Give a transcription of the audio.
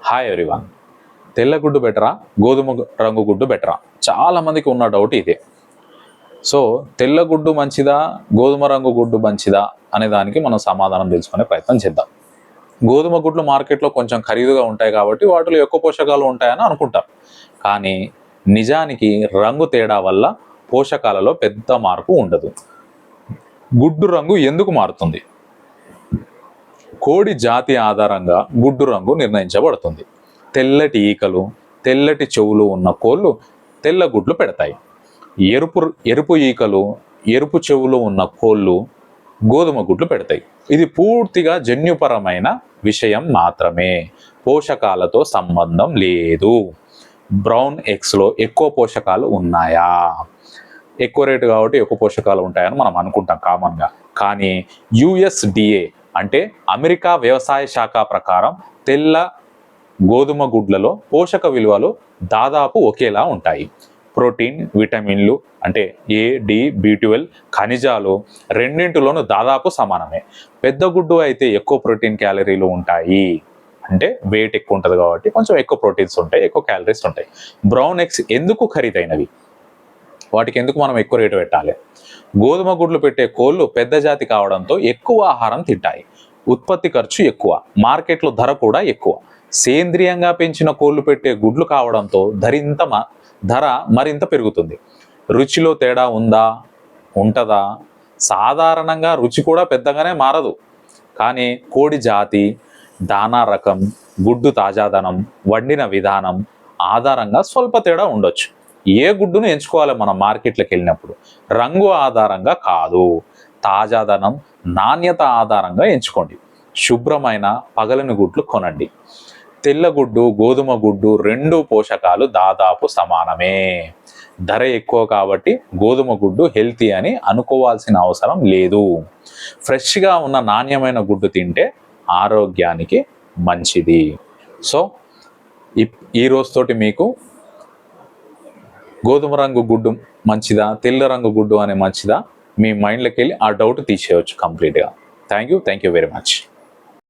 Hi everyone. తెల్ల గుడ్డు బెటరా, గోధుమ రంగు గుడ్డు బెటరా? చాలా మందికి ఉన్న డౌట్ ఇదే. సో తెల్ల గుడ్డు మంచిదా, గోధుమ రంగు గుడ్డు మంచిదా అనే దానికి మనం సమాధానం తెలుసుకునే ప్రయత్నం చేద్దాం. గోధుమ గుడ్లు మార్కెట్లో కొంచెం ఖరీదుగా ఉంటాయి కాబట్టి వాటిలో ఎక్కువ పోషకాలు ఉంటాయని అనుకుంటాం. కానీ నిజానికి రంగు తేడా వల్ల పోషకాలలో పెద్ద మార్పు ఉండదు. గుడ్డు రంగు ఎందుకు మారుతుంది? కోడి జాతి ఆధారంగా గుడ్డు రంగు నిర్ణయించబడుతుంది. తెల్లటి ఈకలు, తెల్లటి చెవులు ఉన్న కోళ్ళు తెల్ల గుడ్లు పెడతాయి. ఎరుపు ఈకలు, ఎరుపు చెవులు ఉన్న కోళ్ళు గోధుమ గుడ్లు పెడతాయి. ఇది పూర్తిగా జన్యుపరమైన విషయం మాత్రమే, పోషకాలతో సంబంధం లేదు. బ్రౌన్ ఎగ్స్లో ఎక్కువ పోషకాలు ఉన్నాయా? ఎక్కువ రేటు కాబట్టి ఎక్కువ పోషకాలు ఉంటాయని మనం అనుకుంటాం కామన్గా. కానీ USDA అంటే అమెరికా వ్యవసాయ శాఖ ప్రకారం తెల్ల గోధుమ గుడ్లలో పోషక విలువలు దాదాపు ఒకేలా ఉంటాయి. ప్రోటీన్, విటమిన్లు అంటే A, D, B12, ఖనిజాలు రెండింటిలోనూ దాదాపు సమానమే. పెద్ద గుడ్డు అయితే ఎక్కువ ప్రోటీన్ క్యాలరీలు ఉంటాయి, అంటే వెయిట్ ఎక్కువ ఉంటుంది కాబట్టి కొంచెం ఎక్కువ ప్రోటీన్స్ ఉంటాయి, ఎక్కువ క్యాలరీస్ ఉంటాయి. బ్రౌన్ ఎగ్స్ ఎందుకు ఖరీదైనవి? వాటికి ఎందుకు మనం ఎక్కువ రేటు పెట్టాలి? గోధుమ గుడ్లు పెట్టే కోళ్ళు పెద్ద జాతి కావడంతో ఎక్కువ ఆహారం తింటాయి. ఉత్పత్తి ఖర్చు ఎక్కువ, మార్కెట్లో ధర కూడా ఎక్కువ. సేంద్రియంగా పెంచిన కోళ్ళు పెట్టే గుడ్లు కావడంతో ధర మరింత పెరుగుతుంది. రుచిలో తేడా ఉంటుందా? సాధారణంగా రుచి కూడా పెద్దగానే మారదు. కానీ కోడి జాతి, దానా రకం, గుడ్డు తాజాదనం, వండిన విధానం ఆధారంగా స్వల్ప తేడా ఉండొచ్చు. ఏ గుడ్డును ఎంచుకోవాలి మనం మార్కెట్లోకి వెళ్ళినప్పుడు? రంగు ఆధారంగా కాదు, తాజాదనం, నాణ్యత ఆధారంగా ఎంచుకోండి. శుభ్రమైన పగలని గుడ్లు కొనండి. తెల్ల గుడ్డు, గోధుమ గుడ్డు రెండు పోషకాలు దాదాపు సమానమే. ధర ఎక్కువ కాబట్టి గోధుమ గుడ్డు హెల్తీ అని అనుకోవాల్సిన అవసరం లేదు. ఫ్రెష్గా ఉన్న నాణ్యమైన గుడ్డు తింటే ఆరోగ్యానికి మంచిది. సో ఈ రోజుతోటి మీకు గోధుమ రంగు గుడ్డు మంచిదా, తెల్ల రంగు గుడ్డు అనే మంచిదా, మీ మైండ్లోకి వెళ్ళి ఆ డౌట్ తీసేయవచ్చు కంప్లీట్గా. Thank you very much.